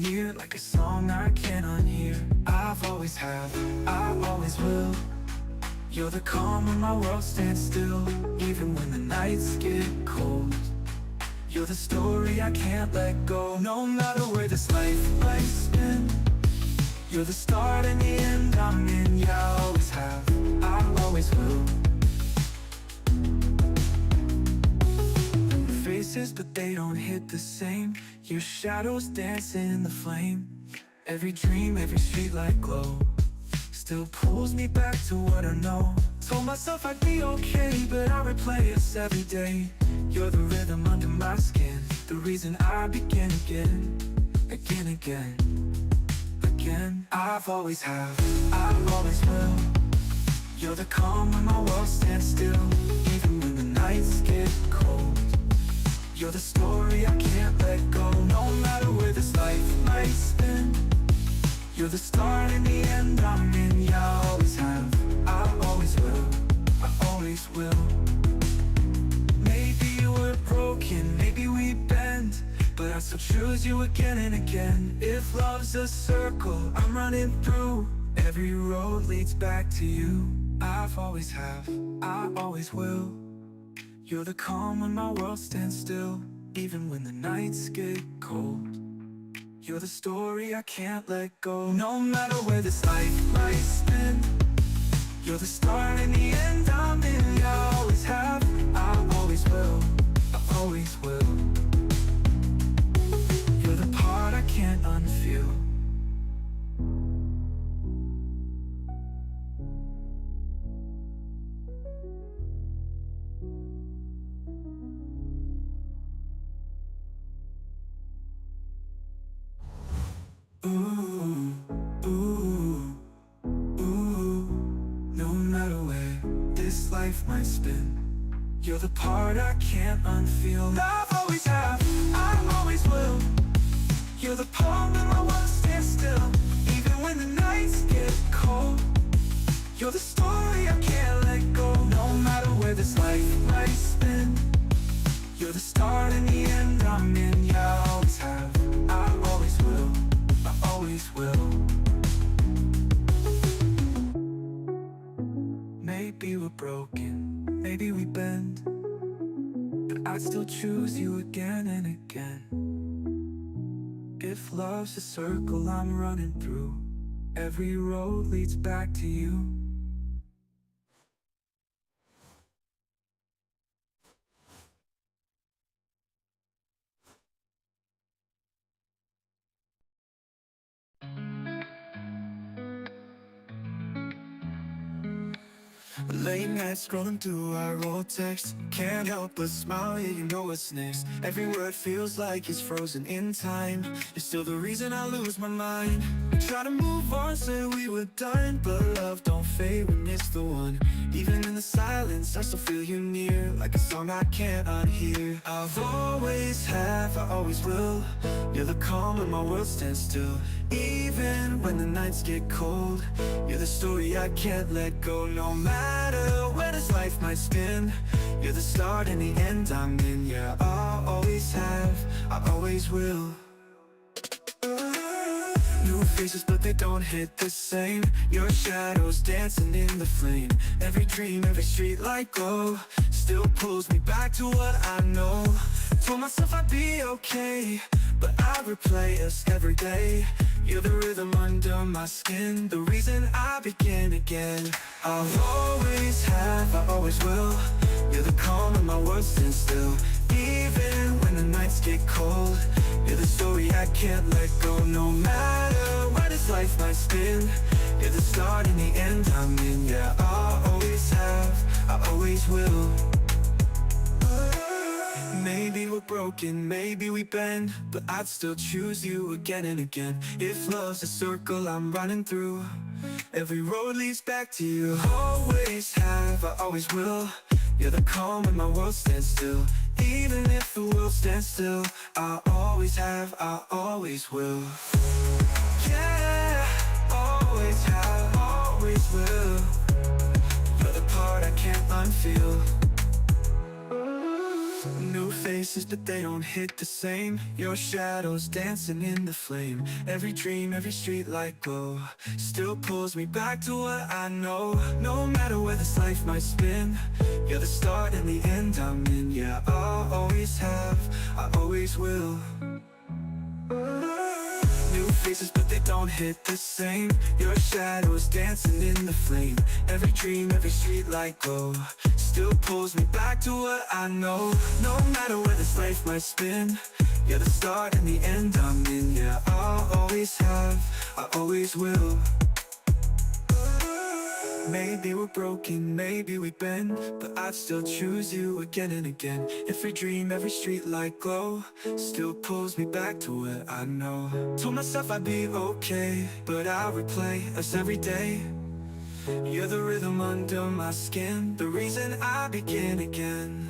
near, like a song I can't unhear. I've always have, I always will. You're the calm when my world stands still, even when the nights get cold. You're the story I can't let go, no matter where this life might spin. You're the start and the end I'm in. Yeah, I always have, I always will. Your faces, but they don't hit the same. Your shadows dancing in the flame. Every dream, every streetlight glow still pulls me back to what I know. Told myself I'd be okay, but I replay us every day. You're the rhythm under my skin, the reason I begin again, again. I've always have, I always will. You're the calm when my world stands still, even when the nights get cold. You're the story I can't let go, no matter where this life might spin. You're the start and the end I'm in. Yeah, I always have, I always will, I always will. Maybe we're broken, maybe we bend, but I still choose you again and again. If love's a circle I'm running through, every road leads back to you. I've always have, I always will. You're the calm when my world stands still, even when the nights get cold. You're the story I can't let go, no matter where this life might spin. You're the start and the end I'm in. Yeah, I always have, I always will, I always will. You're the part I can't unfeel. Ooh, ooh, ooh. No matter where this life might spin, you're the part I can't unfeel. I've always have, I always will. You're the palm when my world stands still, even when the nights get cold. You're the story I can't let go, no matter where this life might spin. You're the start and the end I'm in. Yeah, I always have, I always will, I always will. Maybe we're broken, maybe we bend, but I'd still choose you again and again. If love's a circle I'm running through, every road leads back to you. Late nights scrolling through our old texts, can't help but smile, yeah, you know what's next. Every word feels like it's frozen in time. You're still the reason I lose my mind. Try to move on, say we were done, but love don't fade when it's the one. Even in the silence, I still feel you near, like a song I can't unhear. I've always have, I always will. You're the calm when my world stands still, even when the nights get cold. You're the story I can't let go, no matter where this life might spin. You're the start and the end I'm in. Yeah, I always have, I always will. New faces, but they don't hit the same. Your shadows dancing in the flame. Every dream, every streetlight glow still pulls me back to what I know. Told myself I'd be okay, but I replay us every day. You're the rhythm under my skin, the reason I begin again. I'll always have, I always will. You're the calm when my world stands still, even when the nights get cold. You're the story I can't let go, no matter where this life might spin. You're the start and the end I'm in. Yeah, I always have, I always will. Maybe we're broken, maybe we bend, but I'd still choose you again and again. If love's a circle I'm running through, every road leads back to you. Always have, I always will. You're the calm when my world stands still, even if the world stands still. I always have, I always will. Yeah, always have, always will. You're the part I can't unfeel. New faces, but they don't hit the same. Your shadows dancing in the flame. Every dream, every street light glow still pulls me back to what I know. No matter where this life might spin, you're the start and the end I'm in. Yeah, I'll always have, I always will. New faces, but they don't hit the same. Your shadows dancing in the flame. Every dream, every street light glow still pulls me back to what I know. No matter where this life might spin, you're the start and the end I'm in. Yeah, I'll always have, I always will. Maybe we're broken, maybe we bend, but I'd still choose you again and again. Every dream, every street light glow still pulls me back to what I know. Told myself I'd be okay, but I replay us every day. You're the rhythm under my skin, the reason I begin again.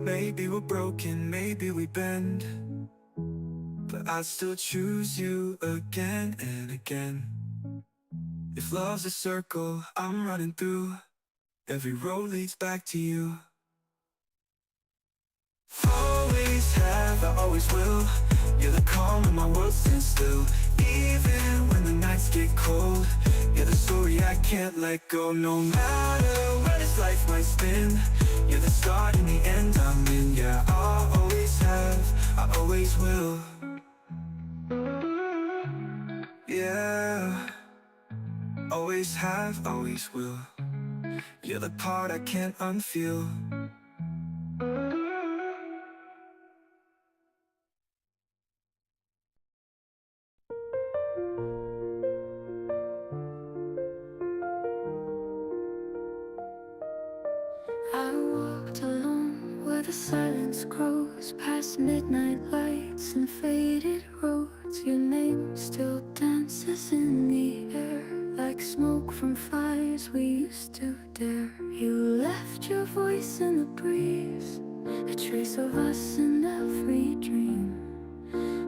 Maybe we're broken, maybe we bend, but I'd still choose you again and again. If love's a circle I'm running through, every road leads back to you. Always have, I always will. You're the calm when my world stands still. Even when the nights get cold, you're the story I can't let go. No matter where this life might spin, you're the start and the end I'm in. Yeah, I'll always have, I always will. Yeah, always have, always will. You're the part I can't unfeel. I walked alone where the silence grows, past midnight lights and faded roads. Your name still dances in the air, like smoke from fires we used to dare. You left your voice in the breeze, a trace of us in every dream.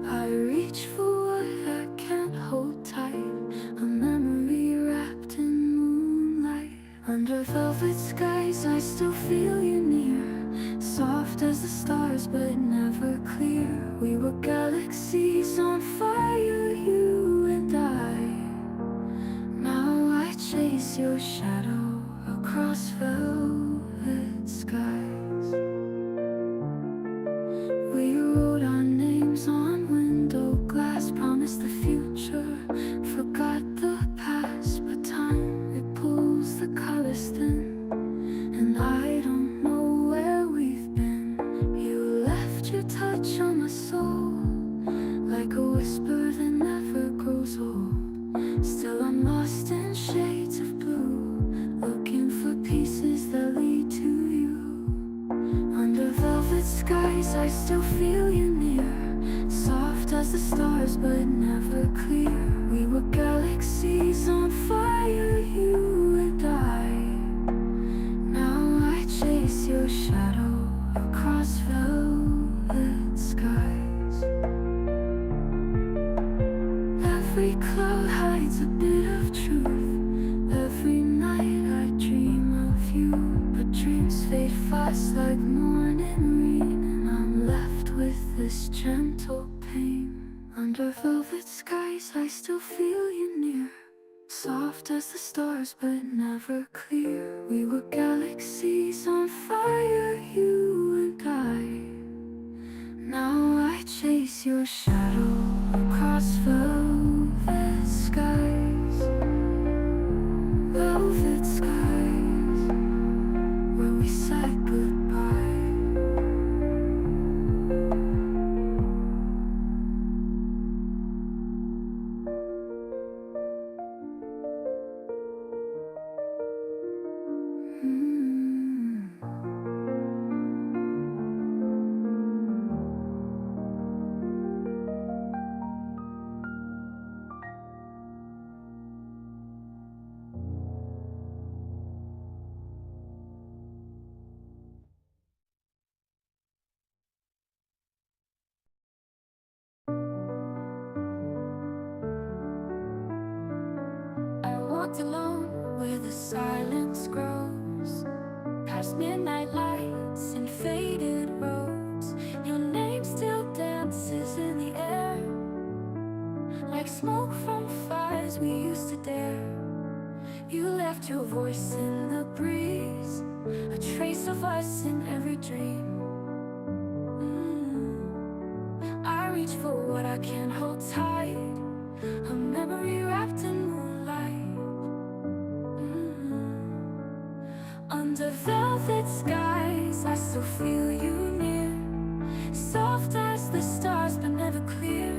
I reach for what I can't hold tight, a memory wrapped in moonlight. Under velvet skies I still feel you near, soft as the stars but never clear. We were galaxies on fire, you and I. Now I chase your shadow across velvet skies. We wrote our names on window glass, promised the future, forgot the past. But time, it pulls the colors thin, and I don't know where we've been. You left your touch on my soul, like a whisper that never grows old. Still I'm lost in shades of blue, looking for pieces that lead to you. Under velvet skies I still feel you near, soft as the stars but never clear. We were galaxies on fire, you and I. Now I chase your shadow across velvet skies. Every cloud hides a bit of truth, every night I dream of you. But dreams fade fast like morning rain, and I'm left with this gentle pain. Under velvet skies I still feel you near, soft as the stars but never clear. We were galaxies on fire, you and I. Now I chase your shadow across velvet skies. Velvet skies, where we said goodbye. I walked alone where the silence grows, past midnight lights and faded roads. like smoke from fires we used to dare. You left your voice in the breeze, a trace of us in every dream. I reach for what I can't hold tight, a memory wrapped in moonlight. Under velvet skies, I still feel you near, soft as the stars but never clear.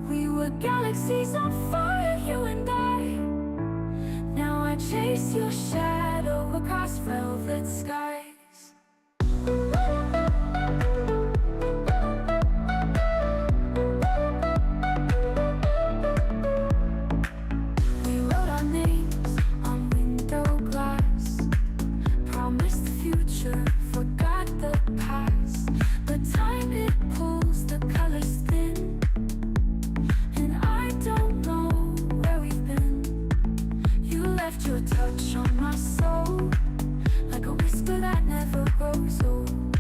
We were galaxies on fire, you and I. Now I chase your shadow across velvet skies. We wrote our names on window glass, promised the future, forgot the past. But time, it pulls the colors thin, and I don't know where we've been. You left your touch on my soul, like a whisper that never grows old.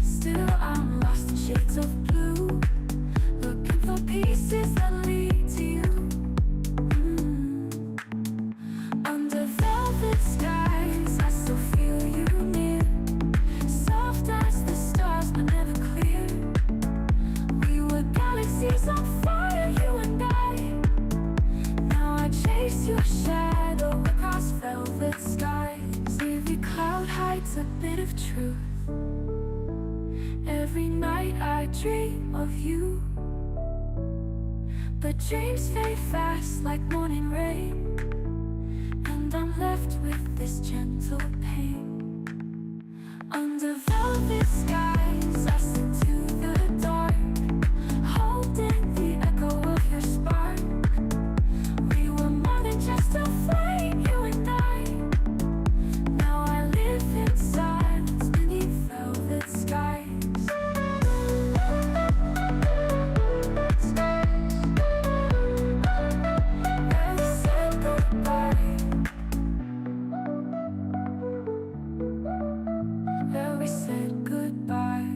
Still I'm lost in shades of blue, looking for pieces that lead to you. Under velvet skies, I still feel you near, soft as the stars but never clear. We were galaxies on fire, you and I. Now I chase your shadow across velvet skies. Every cloud hides a bit of truth, every night I dream of you. But dreams fade fast like morning rain, and I'm left with this gentle pain. Under velvet skies, I slip to the dark, holding the echo of your spark. We were more than just a flame, you and I. Now I live in silence beneath velvet skies. Where we said goodbye, where we said goodbye.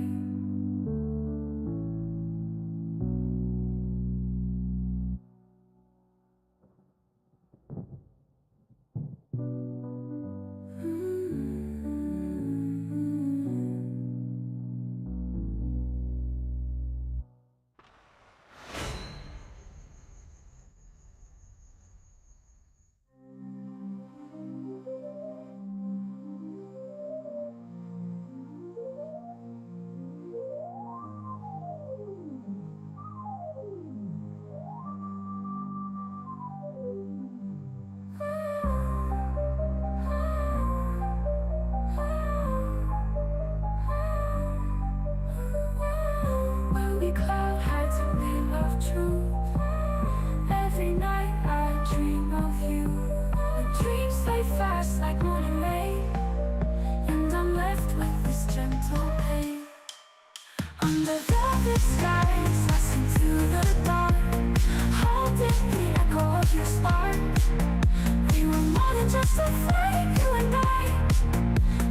Where we cloud hides a bit of truth, every night I dream of you. The dreams fade fast like morning rain, and I'm left with this gentle pain. Under velvet skies, listen to the dark, holding the echo of your spark. We were more than just a flame, you and I.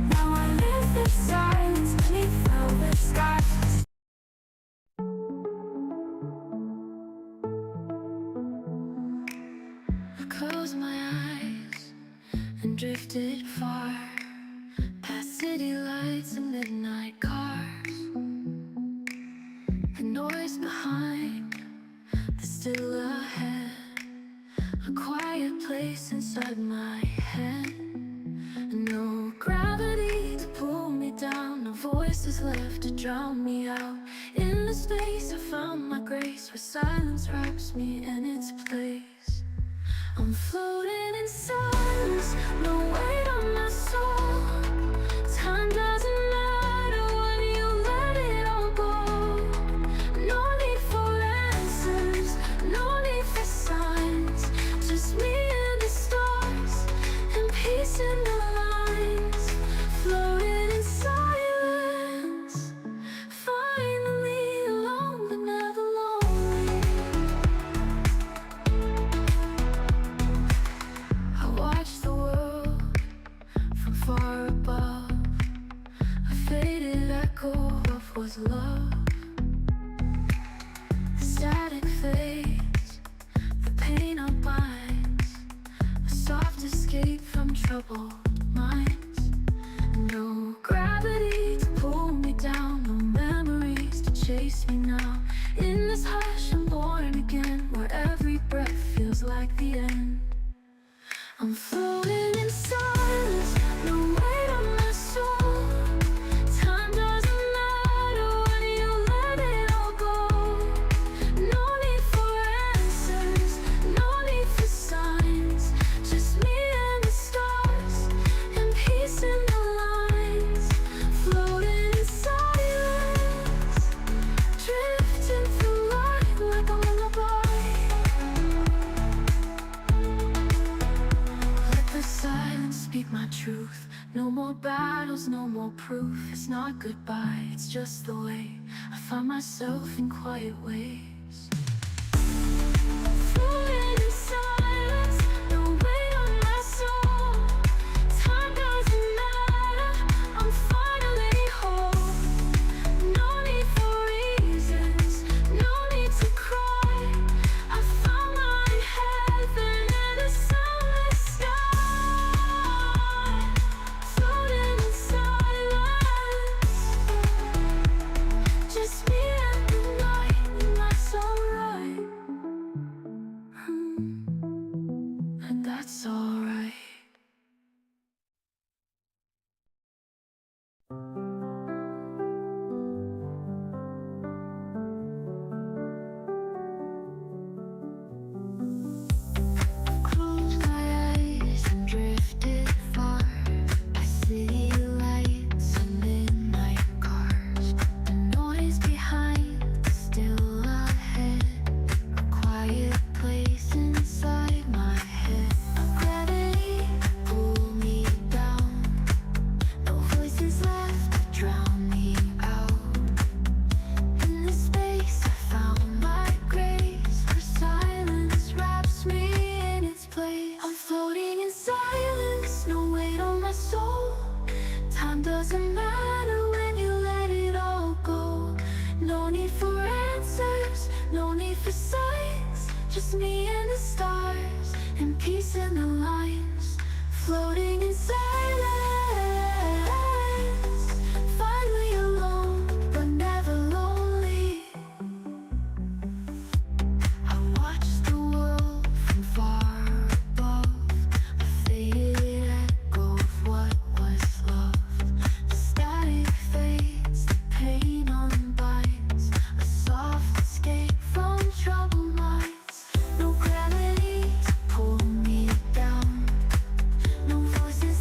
Now I live in silence beneath velvet skies. I closed my eyes and drifted far, past city lights and midnight cars. The noise behind, the still ahead, a quiet place inside my head. No gravity to pull me down, no voices left to drown me out. In the space I found my grace, where silence wraps me in its place. I'm floating in silence, no weight on my soul. Time doesn't matter when you let it all go. No need for answers, no need for signs, just me and the stars, and peace in the lines. Floating in silence, finally alone but never lonely. I watch the world from far troubled minds. No gravity to pull me down, no memories to chase me now. In this hush I'm born again, where every breath feels like the end. I'm floating in silence, no weight on my soul. Time doesn't matter when you let it all go. No need for answers, no need for signs. Just me and the stars, and peace in the lines. Floating in silence, drifting through life like a lullaby. Let the silence speak my truth. No more battles, no more proof. It's not goodbye, it's just the way I find myself in quiet ways. Floating in silence, no weight on my soul. Time doesn't matter, I'm finally whole. No need for reasons, no need to cry. I found my heaven in a sunless sky. Floating in silence, just me and the night, and that's alright. And that's alright. Closed my eyes and drifted far. I see lights and midnight cars. The noise behind, still ahead. A quiet place inside my head. Gravity pull me down. No voices left to drown me out. In this space I found my grace, where silence wraps me in its place. I'm floating in silence, no weight on my soul. Time doesn't matter when you let it all go. No need for answers, no need for signs. Just me and the stars, and peace in the lines. Floating in silence, finally alone, but never lonely. I watch the world from far above, a faded echo of what was love. The static fades, the pain unbinds, a soft escape from troubled minds. No gravity to pull me down, no voices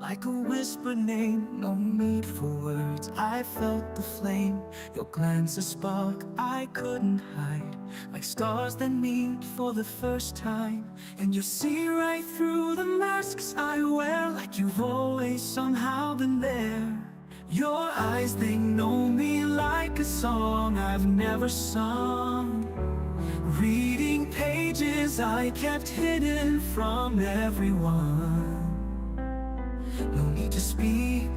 Like a whispered name, no need for words. I felt the flame, your glance a spark I couldn't hide. Like stars that meet for the first time, and you see right through the masks I wear. Like you've always somehow been there. Your eyes, they know me like a song I've never sung. Reading pages I kept hidden from everyone. No need to speak,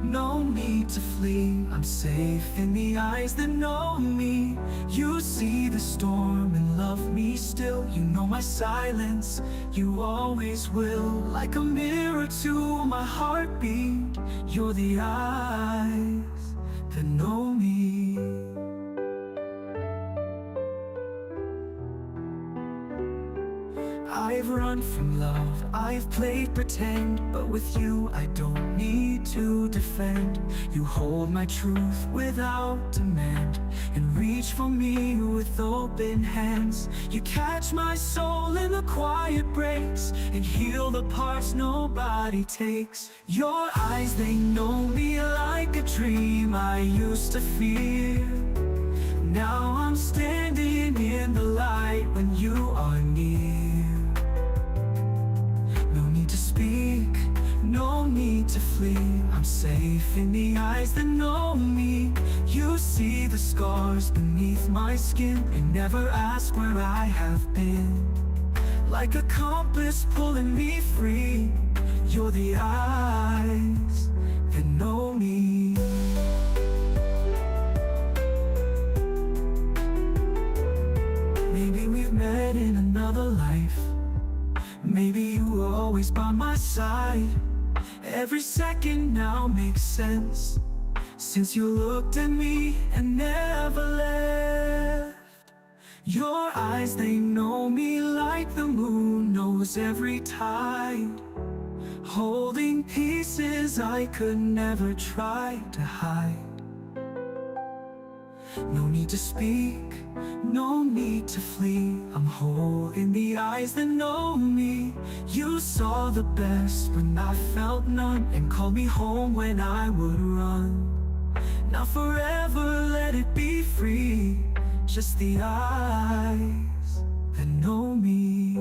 no need to flee. I'm safe in the eyes that know me. You see the storm and love me still. You know my silence, you always will. Like a mirror to my heartbeat, you're the eyes that know me. I've run from love, I've played pretend, but with you I don't need to defend. You hold my truth without demand, and reach for me with open hands. You catch my soul in the quiet breaks, and heal the parts nobody takes. Your eyes, they know me like a dream I used to fear. Now I'm standing in the light when you are near. Speak, no need to flee. I'm safe in the eyes that know me. You see the scars beneath my skin and never ask where I have been. Like a compass pulling me free, you're the eyes that know me. Maybe we've met in another life. Maybe you were always by my side. Every second now makes sense, since you looked at me and never left. Your eyes, they know me like the moon knows every tide, holding pieces I could never try to hide. No need to speak, no need to flee. I'm whole in the eyes that know me. You saw the best when I felt none, and called me home when I would run. Now forever let it be free, just the eyes that know me.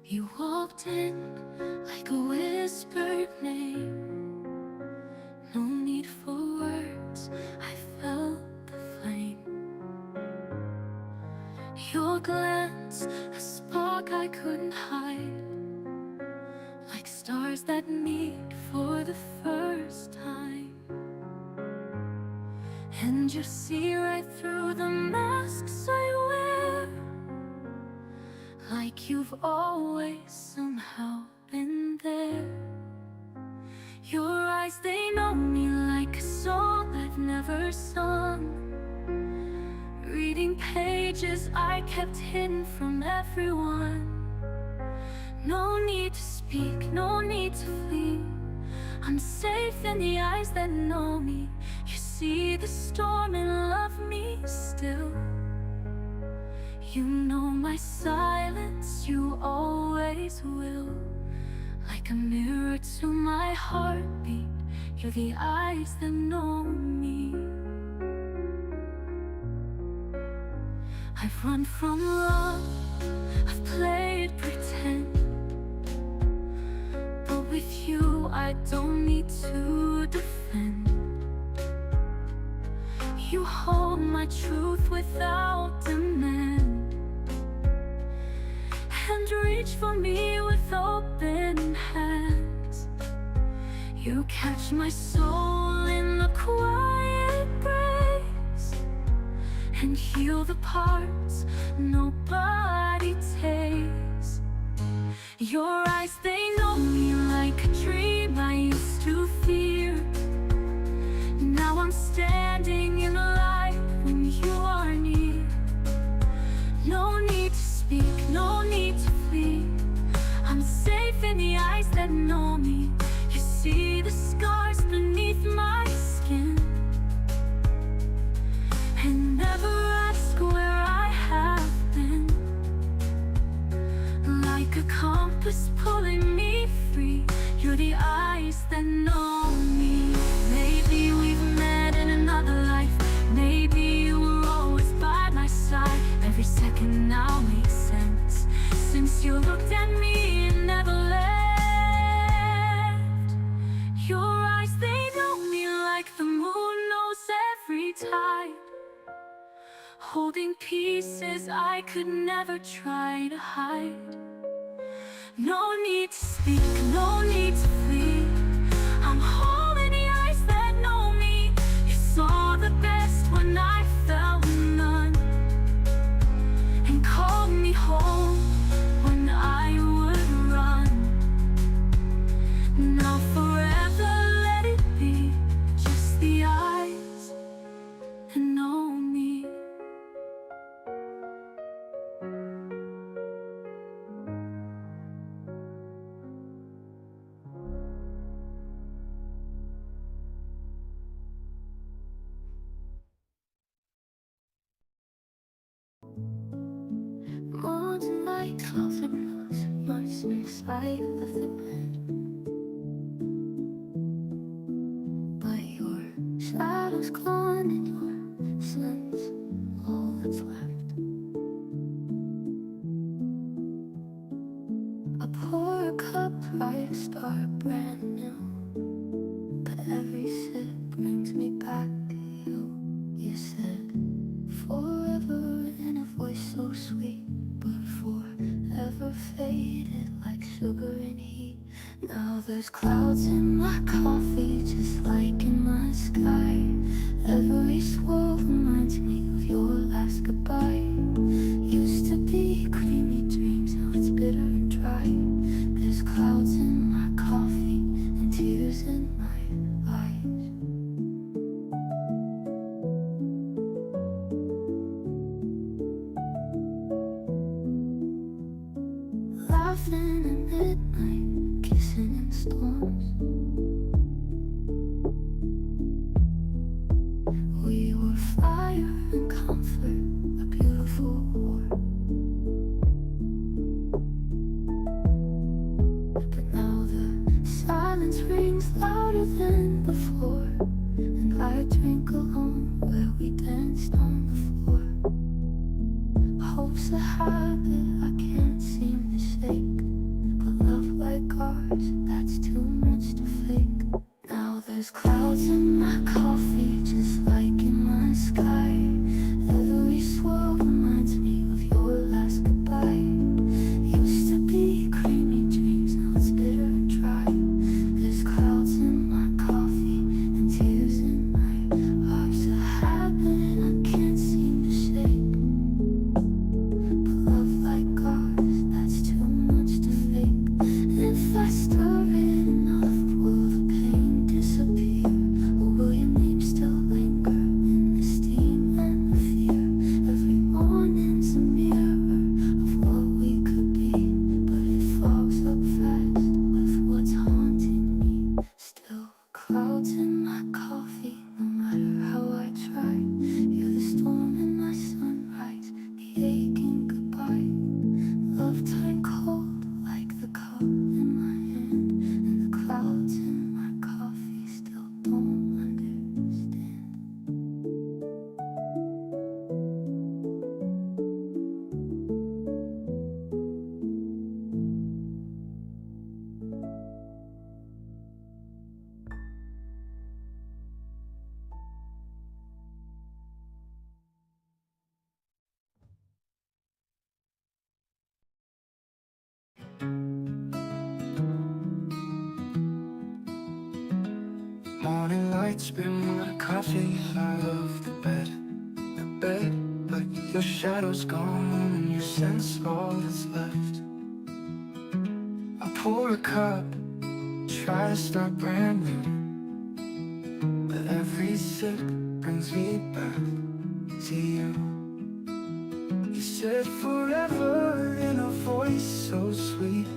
You walked in like a whispered name. No need for words, I felt the flame. Your glance, a spark I couldn't hide. Like stars that meet for the first time. And you see right through the masks I wear. Like you've always somehow been there. Your eyes, they know me like a song I've never sung. Reading pages I kept hidden from everyone. No need to speak, no need to flee. I'm safe in the eyes that know me. You see the storm and love me still. You know my silence, you always will. Like a mirror to my heartbeat, you're the eyes that know me. I've run from love, I've played pretend, but with you I don't need to defend. You hold my truth without demand, and reach for me with open hands. You catch my soul in the quiet breath, the parts nobody takes. Your eyes, they know me like a dream I used to fear. Now I'm standing in light when you are near. No need to speak, no need to flee. I'm safe in the eyes that know me. You see the scars beneath my skin, and never ask where I have been. Like a compass pulling me free, you're the eyes that know me. Maybe we've met in another life. Maybe you were always by my side. Every second now makes sense, since you looked at me and never left. Your eyes, they know me like the moon knows every tide, holding pieces I could never try to hide. No need to speak, no need to flee. I'm holding the eyes that know me. You saw the best when I felt none, and called me home when I would run. Now forever let it be just the eyes that know me. More tonight, closer much inside of the bed, but your shadow's gone and your sun's all that's left. I pour a cup, try to start brand new, but every sip brings me back to you. You said forever in a voice so sweet, but forever faded like sugar and heat. Now there's clouds in my coffee, just like in my sky. Every swirl reminds me of your last goodbye. Used to be creamy dreams, now it's bitter and dry. There's clouds in my coffee and tears in my eyes. Laughing at midnight, kissing in storms. We were fire and comfort, a beautiful war. But now the silence rings louder than before, and I drink alone where we danced on the floor. Hope's a habit I can't seem to shake, but love like ours, that's too much to fake. Now there's clouds in my coffee, just like in my sky. Every swirl reminds me of your last goodbye. Used to be creamy dreams, now it's bitter and dry. There's clouds in my coffee and tears in my eyes. A habit I can't seem to shake, but love like ours, that's too much to fake. If I stir it enough, will the pain disappear? Or will your name still linger in the steam and the fear? Every morning's a mirror of what we could be, but it fogs up fast with what's haunting me. Still clouds in my coffee, no matter how I try. You're the storm in my sunrise, the aching goodbye. Love turned cold like the cup in my hand, and the clouds in my coffee still don't understand. Morning light, spin my coffee. I love the bed, but Your shadow's gone and you sense all that's left. I pour a cup, try to start brand new, but every sip brings me back to you. You said forever in a voice so sweet,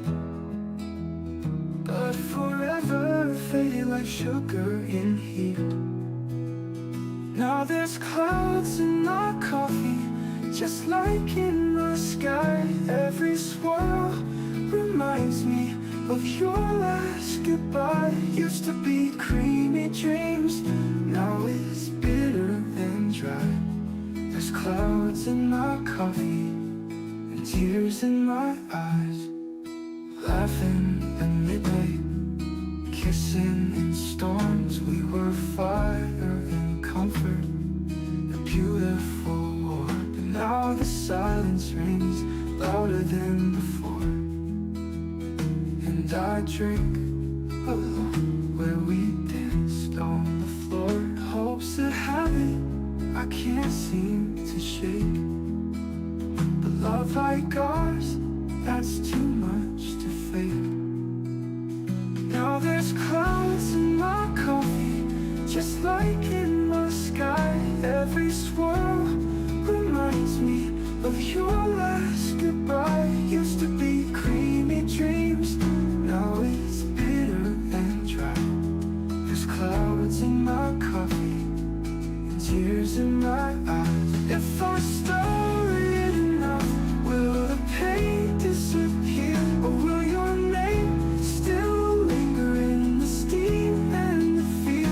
but forever faded like sugar in heat. Now there's clouds in our coffee, just like in the sky. Every swirl reminds me of your last goodbye. Used to be creamy dreams, now it's bitter and dry. There's clouds in our coffee and tears in my eyes. Laughing at midnight, kissing in storms. We were fire and comfort, a beautiful war. But now the silence rings louder than before, and I drink alone where we danced on the floor. Hopes that habit I can't seem to shake, but love like ours, that's too much to fake. Now there's clouds in my coffee, just like in the sky. Every swirl reminds me of your last goodbye. Used to be creamy dreams, now it's bitter and dry. There's clouds in my coffee and tears in my eyes. If our story is enough, will the pain disappear, or will your name still linger in the steam and the fear?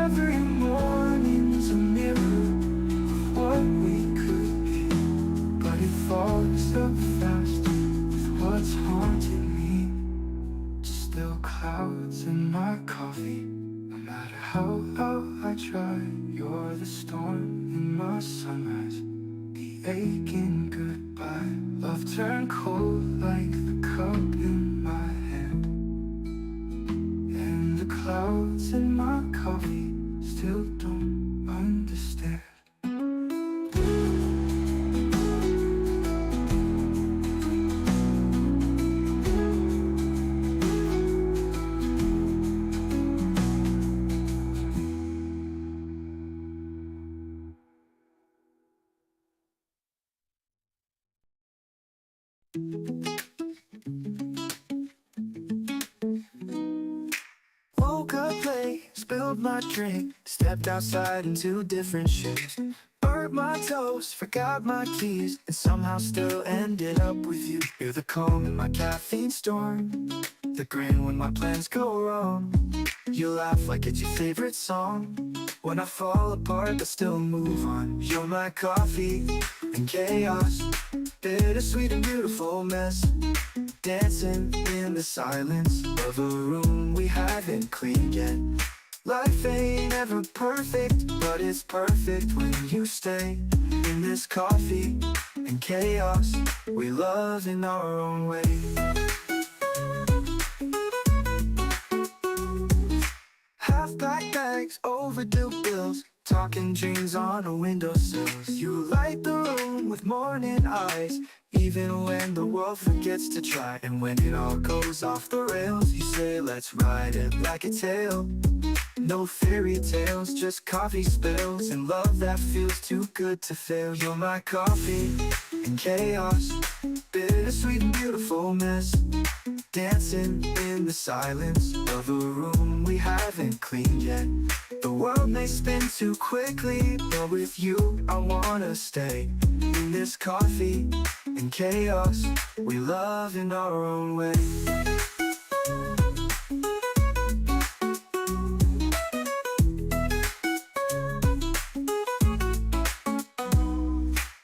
Every morning's a mirror of what we could be, but it fogs up fast with what's haunting me. Still clouds in my coffee, no matter how I try. You're the storm in my sunrise, the aching goodbye. Love turned cold like the cup in my hand, and the clouds in my coffee still don't understand. Woke up late, spilled my drink, stepped outside into different shoes. Burnt my toast, forgot my keys, and somehow still ended up with you. You're the calm in my caffeine storm, the grin when my plans go wrong. You laugh like it's your favorite song, when I fall apart but still move on. You're my coffee and chaos, bittersweet and beautiful mess, dancing in the silence of a room we haven't cleaned yet. Life ain't ever perfect, but it's perfect when you stay. In this coffee and chaos, we love in our own way. Half-packed bags, overdue bills, talking dreams on a windowsill. You light the room with morning eyes, even when the world forgets to try. And when it all goes off the rails, you say let's ride it like a tale. No fairy tales, just coffee spills, and love that feels too good to fail. You're my coffee and chaos, bittersweet and beautiful mess, dancing in the silence of a room we haven't cleaned yet. The world may spin too quickly, but with you I wanna stay. In this coffee and chaos, we love in our own way.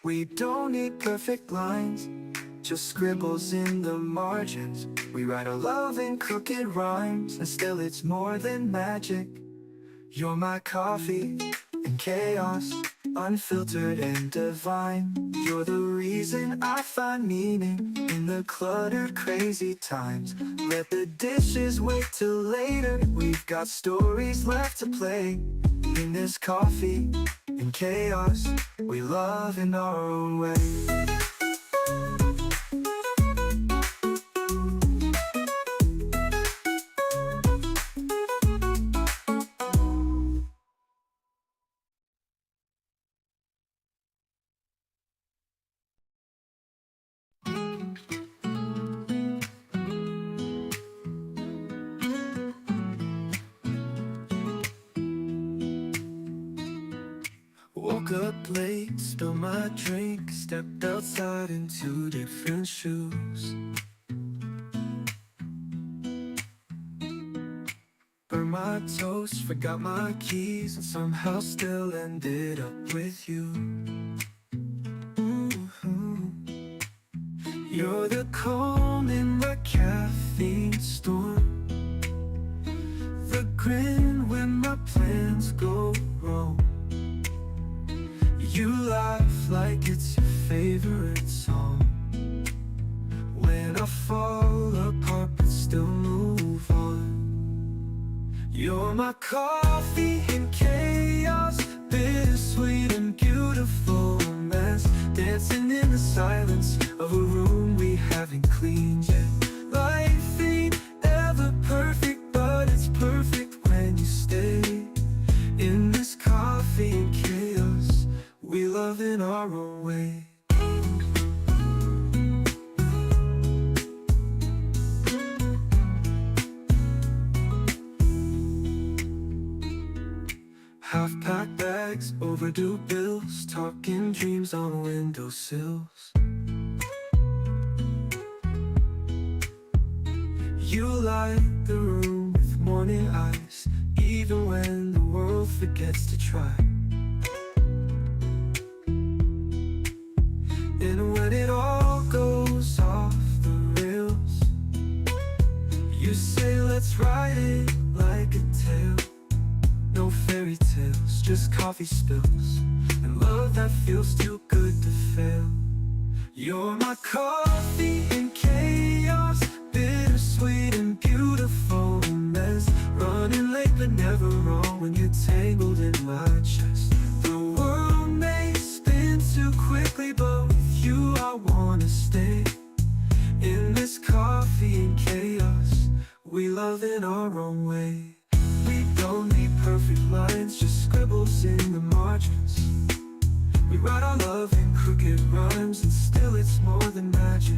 We don't need perfect lines, just scribbles in the margins. We write our love in crooked rhymes, and still it's more than magic. You're my coffee and chaos, unfiltered and divine. You're the reason I find meaning in the cluttered, crazy times. Let the dishes wait till later, we've got stories left to play. In this coffee in chaos, we love in our own way. Woke up late, spilled my drink, stepped outside in 2 different shoes. Burned my toast, forgot my keys, and somehow still ended up with you. You're the calm in my caffeine storm, the grin when my plans go wrong. You laugh like it's your favorite song. When I fall apart but still move on. You're my coffee in chaos, bittersweet and beautiful mess, dancing in the silence of a room we haven't cleaned yet. Life ain't ever perfect, but it's perfect when you stay in this coffee and chaos. We love in our own way. Half-packed bags, overdue bills, talking dreams on windowsills. You light the room with morning eyes, even when the world forgets to try. And when it all goes off the rails, you say let's ride it like a tale. No fairy tales, just coffee spills, and love that feels too good to fail. You're my coffee in chaos, bittersweet and beautiful mess, running late but never wrong when you're tangled in my chest. The world may spin too quickly, but with you I wanna stay in this coffee and chaos. We love in our own way. We don't need perfect lines, just scribbles in the margins. We write our love in crooked rhymes, and still it's more than magic.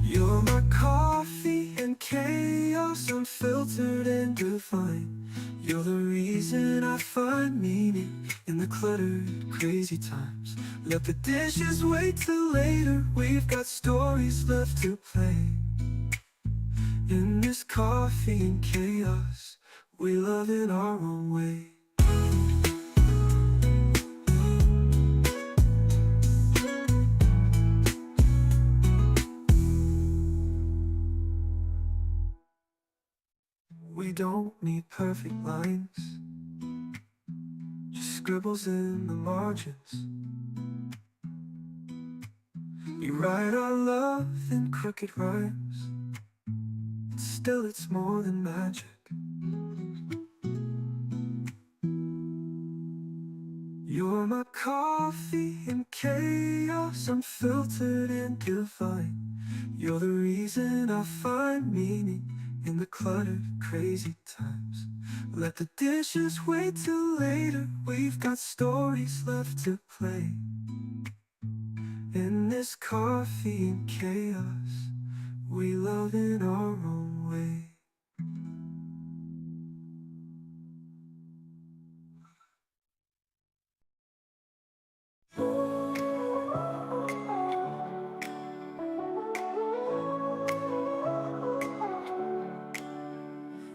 You're my coffee and chaos, unfiltered and divine. You're the reason I find meaning in the cluttered, crazy times. Let the dishes wait till later, we've got stories left to play. In this coffee and chaos, we love in our own way. We don't need perfect lines, just scribbles in the margins. We write our love in crooked rhymes, and still it's more than magic. You're my coffee in chaos, unfiltered and divine. You're the reason I find meaning in the cluttered, crazy times. Let the dishes wait till later, we've got stories left to play. In this coffee and chaos, we love in our own way.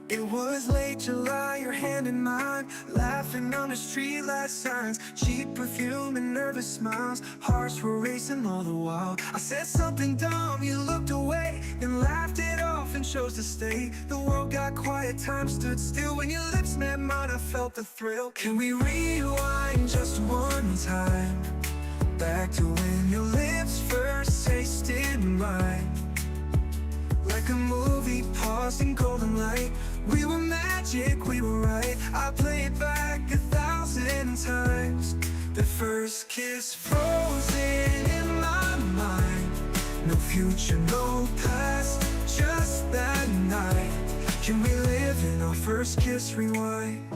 It was late July, your hand in mine, laughing on the streetlight signs, cheap perfume and nervous smiles. Hearts were racing all the while. I said something dumb, you looked away, then laughed it off and chose to stay. The world got quiet, time stood still. When your lips met mine, I felt the thrill. Can we rewind just one time, back to when your lips first tasted mine? Like a movie paused in golden light, we were magic magic, we were right. I play it back 1,000 times. The first kiss frozen in my mind. No future, no past, just that night. Can we live in our first kiss? Rewind.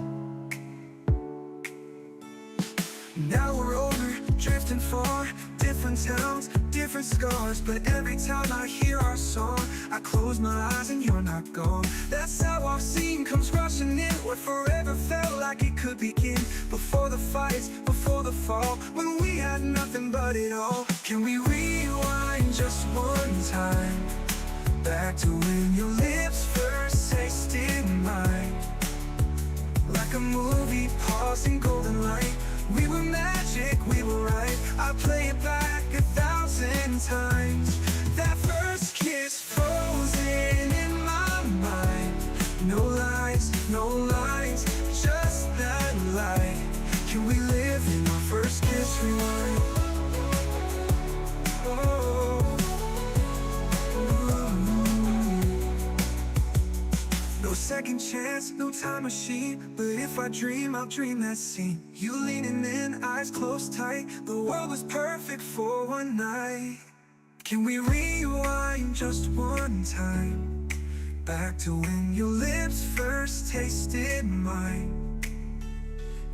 Now we're older, drifting far, different towns, different scars. But every time I hear our song, I close my eyes and you're not gone. That's how our scene comes rushing in. What forever felt like it could begin. Before the fights, before the fall, when we had nothing but it all. Can we rewind just one time? Back to when your lips first tasted mine. Like a movie pausing golden light. We were magic, we were right. I play it back 1,000 times. That first kiss frozen in my mind. No lies, no lines, just that light. Can we live in our first kiss? Rewind. Oh. No second chance, no time machine. But if I dream, I'll dream that scene. You leaning in, eyes closed tight. The world was perfect for one night. Can we rewind just one time? Back to when your lips first tasted mine.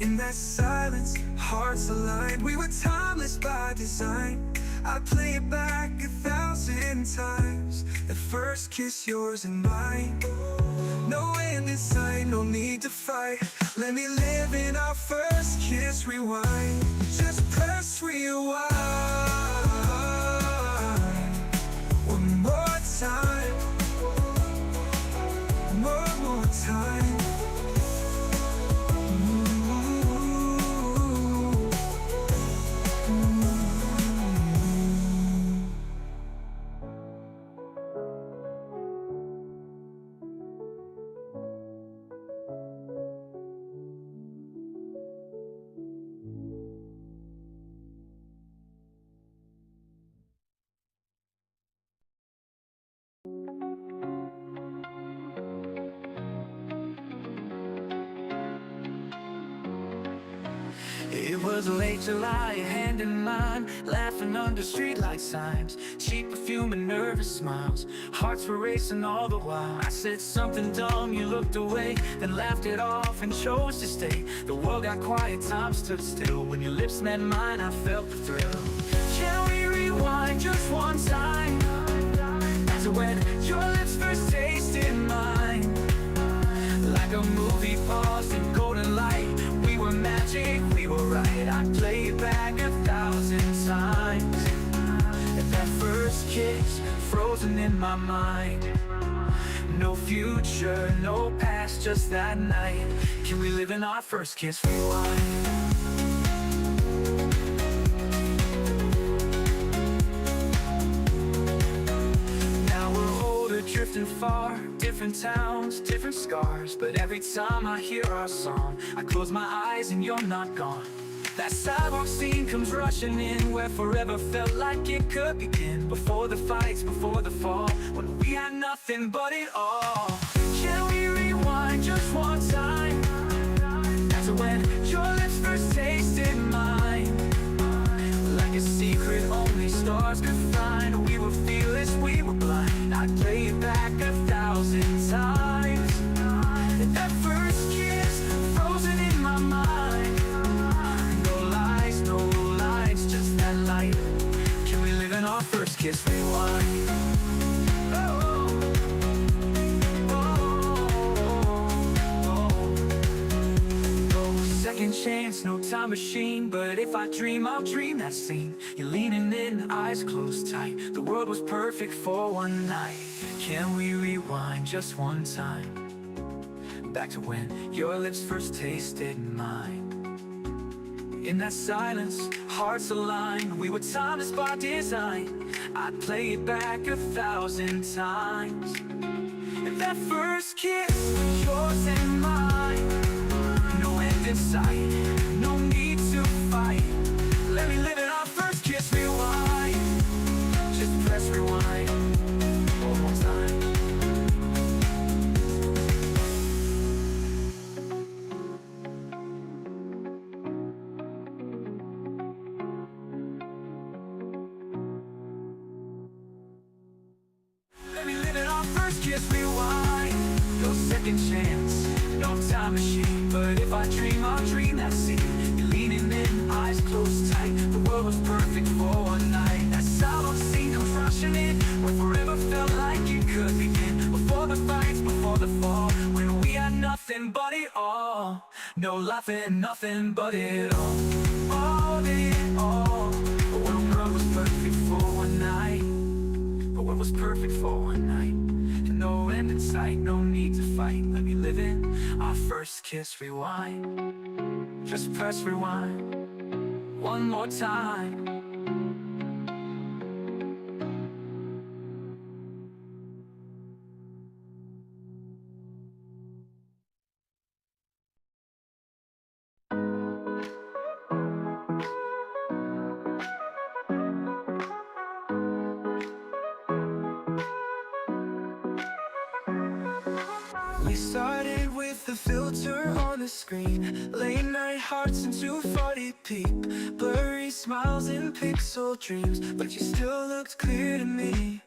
In that silence, hearts aligned. We were timeless by design. I play it back 1,000 times. The first kiss, yours and mine. No end in sight, no need to fight. Let me live in our first kiss. Rewind. Just press rewind. One more time. One more time. It was late July, a hand in mine, laughing under streetlight signs, cheap perfume and nervous smiles. Hearts were racing all the while. I said something dumb, you looked away, then laughed it off and chose to stay. The world got quiet, time stood still. When your lips met mine, I felt the thrill. Can we rewind just one time? Back to when your lips first tasted mine. Like a movie paused in golden light. We were magic, we were right. I play it back 1,000 times. And that first kiss, frozen in my mind. No future, no past, just that night. Can we live in our first kiss? Rewind. Drifting far, different towns, different scars. But every time I hear our song, I close my eyes and you're not gone. That sidewalk scene comes rushing in, where forever felt like it could begin. Before the fights, before the fall, when we had nothing but it all. Can we rewind just one time? Back to when your lips first tasted mine. Like a secret only stars could find. We were fearless, we were blind. I'd play it back 1,000 times. And that first kiss, frozen in my mind. No lies, no lights, just that light. Can we live in our first kiss? Rewind. Second chance, no time machine. But if I dream, I'll dream that scene. You're leaning in, eyes closed tight. The world was perfect for one night. Can we rewind just one time? Back to when your lips first tasted mine. In that silence, hearts aligned. We were timeless by design. I'd play it back 1,000 times. And that first kiss, yours and mine. No end in sight, no need to fight. Let me live in our first kiss. Rewind. Just press rewind. One more time. second chance. No time machine, but if I dream, I'll dream that scene. You're leaning in, eyes closed tight. The world was perfect for one night. That solemn scene comes rushing in, when forever felt like it could begin. Before the fights, before the fall, when we had nothing but it all. No laughing, nothing but it all. All it all. But when the world was perfect for one night. But what was perfect for one night? And no end in sight, no need to fight. Let me live in our first kiss, rewind. Just press rewind one more time. We started with the filter on the screen, late night hearts in 240p, blurry smiles in pixel dreams, but you still looked clear to me.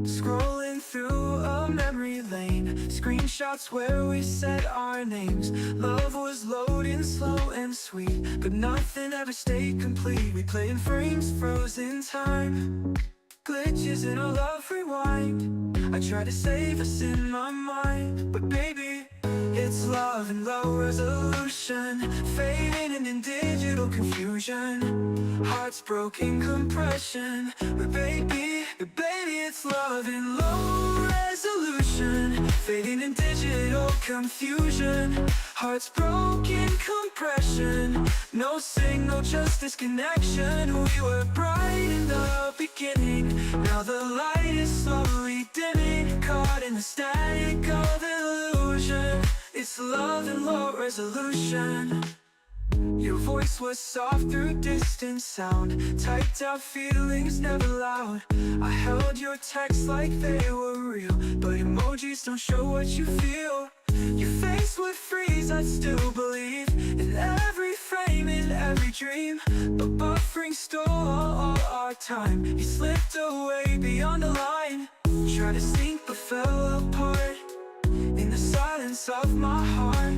Scrolling through a memory lane, screenshots where we said our names. Love was loading slow and sweet, but nothing ever stayed complete. We play in frames, frozen time, glitches in our love rewind. I try to save us in my mind, but baby, it's love in low resolution, fading in digital confusion, hearts broken compression. But baby, it's love in low resolution, fading in digital confusion, hearts broken compression. No signal, just disconnection. We were bright in the beginning, now the light is slowly dimming, caught in the static of illusion. It's love in low resolution. Your voice was soft through distant sound, typed out feelings never loud. I held your texts like they were real, but emojis don't show what you feel. Your face would freeze, I'd still believe in every frame, in every dream. But buffering stole all our time. You slipped away beyond the line, tried to sink but fell apart in the silence of my heart.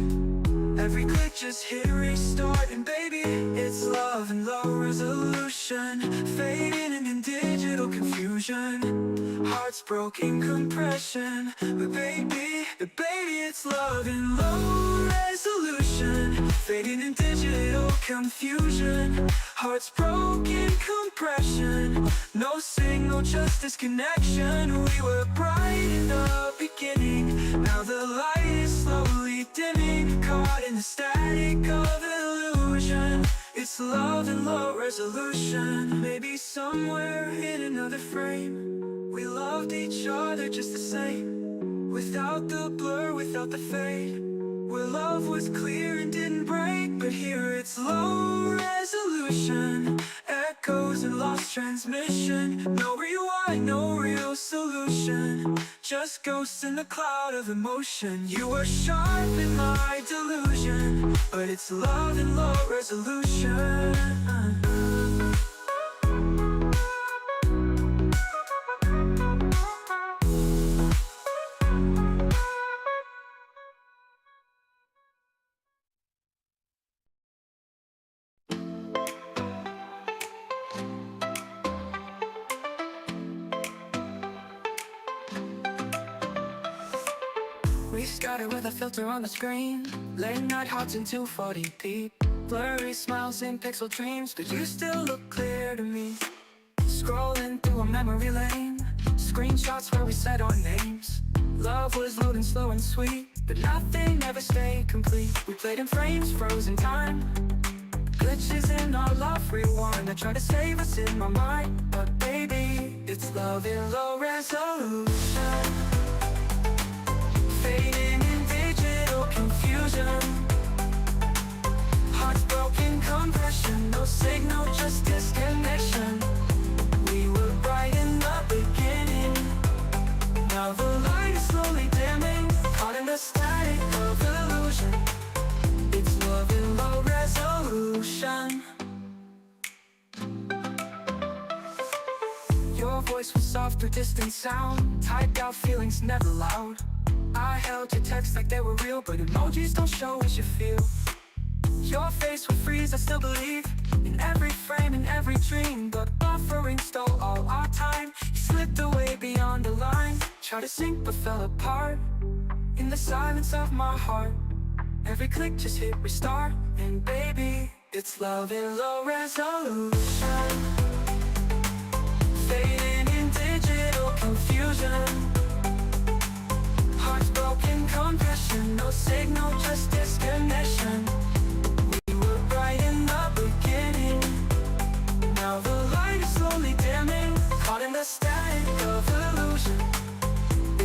Every click just hit restart, and baby, it's love in low resolution, fading in digital confusion, hearts broken compression. But baby, it's love in low resolution, fading in digital confusion, hearts broken compression. No signal, just disconnection. We were bright in the beginning, now the light is slowly dimming, caught in the static of illusion. It's love in low resolution. Maybe somewhere in another frame, we loved each other just the same, without the blur, without the fade, where love was clear and didn't break. But here it's low resolution, echoes and lost transmission. No rewind, no real solution, just ghosts in the cloud of emotion. You were sharp in my delusion, but it's love in low resolution. We started with a filter on the screen, late night hearts in 240p, blurry smiles in pixel dreams, but you still look clear to me. Scrolling through a memory lane, screenshots where we said our names. Love was loading slow and sweet, but nothing ever stayed complete. We played in frames, frozen time, glitches in our love rewind. I try to save us in my mind, but baby, it's love in low resolution, fading in digital confusion, hearts broken compression. No signal, just disconnection. We were bright in the beginning, now the light is slowly dimming, caught in the static of illusion. It's love in low resolution. Your voice was soft through distant sound, typed out feelings never loud. I held your texts like they were real, but emojis don't show what you feel. Your face will freeze, I still believe in every frame, in every dream. But buffering stole all our time. You slipped away beyond the line. Tried to sync but fell apart in the silence of my heart. Every click just hit restart. And baby, it's love in low resolution, fading in digital confusion. Hearts broken, compression, no signal, just disconnection. We were bright in the beginning, now the light is slowly dimming. Caught in the static of illusion,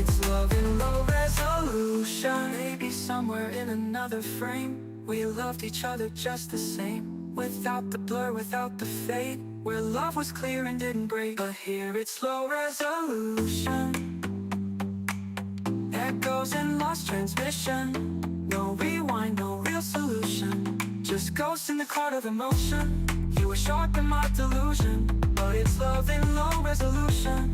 it's love in low resolution. Maybe somewhere in another frame, we loved each other just the same, without the blur, without the fade, where love was clear and didn't break. But here it's low resolution, echoes and lost transmission. No rewind, no real solution, just ghosts in the cloud of emotion. You were sharp in my delusion, but it's love in low resolution.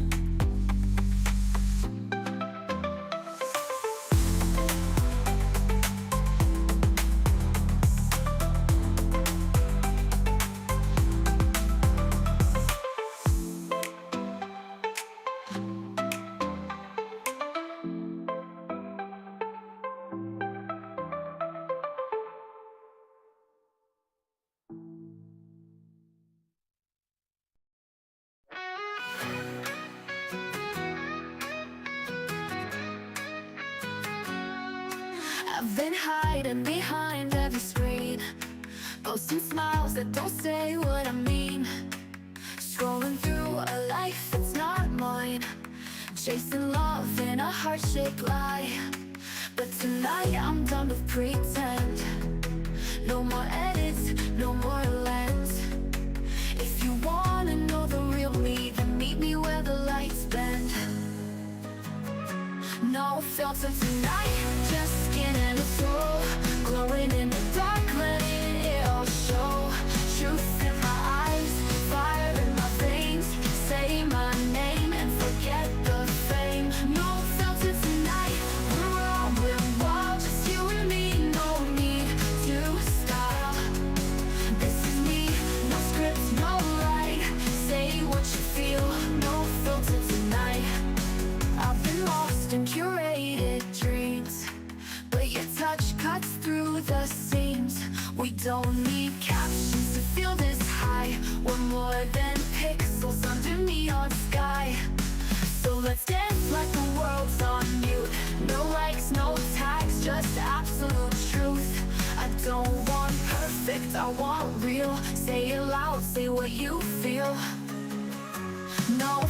I've been hiding behind every screen, posting smiles that don't say what I mean. Scrolling through a life that's not mine, chasing love in a heart-shaped lie. But tonight I'm done with pretend. No more edits, no more lens. If you wanna know the real me, then meet me where the lights bend. No filter tonight, just skin and a soul, glowing in the dark, letting it all show. Truth in my eyes, fire in my veins. Say my name and forget the fame. No filter tonight, we're raw, we're wild, just you and me. No need to style. This is me, no script, no lie. Say what you feel, no filter tonight. I've been lost in curated dreams, but your touch cuts through the seams. We don't need captions to feel this high. We're more than pixels under neon sky. So let's dance like the world's on mute. No likes, no tags, just absolute truth. I don't want perfect, I want real. Say it loud, say what you feel. No